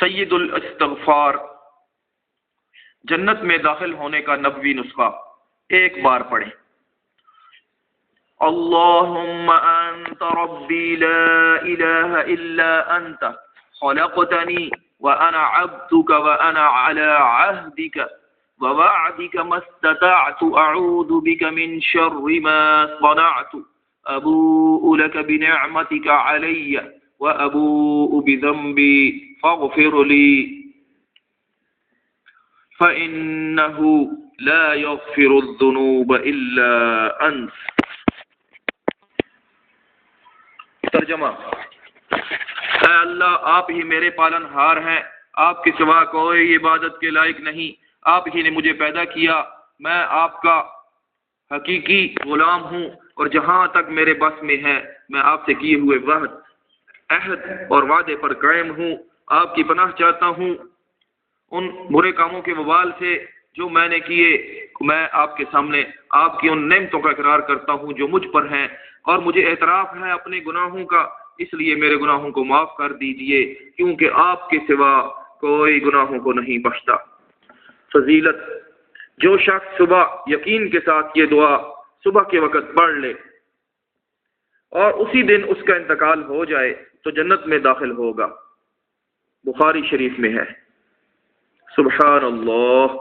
سید الاستغفار، جنت میں داخل ہونے کا نبوی نسخہ، ایک بار پڑھیں۔ اللہم انت ربی لا الہ الا انت خلقتنی وانا عبدک وانا علی عہدک ووعدک ما استطعت اعوذ بک من شر ما صنعت ابوء لک بنعمتک علی وابوء بذنبی فاغفر لی فإنه لا يغفر الذنوب إلا أنت۔ ترجمہ: اے اللہ، آپ ہی میرے پالن ہار ہیں، آپ کے سوا کوئی عبادت کے لائق نہیں، آپ ہی نے مجھے پیدا کیا، میں آپ کا حقیقی غلام ہوں، اور جہاں تک میرے بس میں ہے میں آپ سے کیے ہوئے عہد اور وعدے پر قائم ہوں، آپ کی پناہ چاہتا ہوں ان برے کاموں کے وبال سے جو میں نے کیے۔ میں آپ کے سامنے آپ کی ان نعمتوں کا اقرار کرتا ہوں جو مجھ پر ہیں، اور مجھے اعتراف ہے اپنے گناہوں کا، اس لیے میرے گناہوں کو معاف کر دیجئے، کیونکہ آپ کے سوا کوئی گناہوں کو نہیں بخشتا۔ فضیلت: جو شخص صبح یقین کے ساتھ یہ دعا صبح کے وقت پڑھ لے اور اسی دن اس کا انتقال ہو جائے تو جنت میں داخل ہوگا۔ بخاری شریف میں ہے۔ سبحان اللہ۔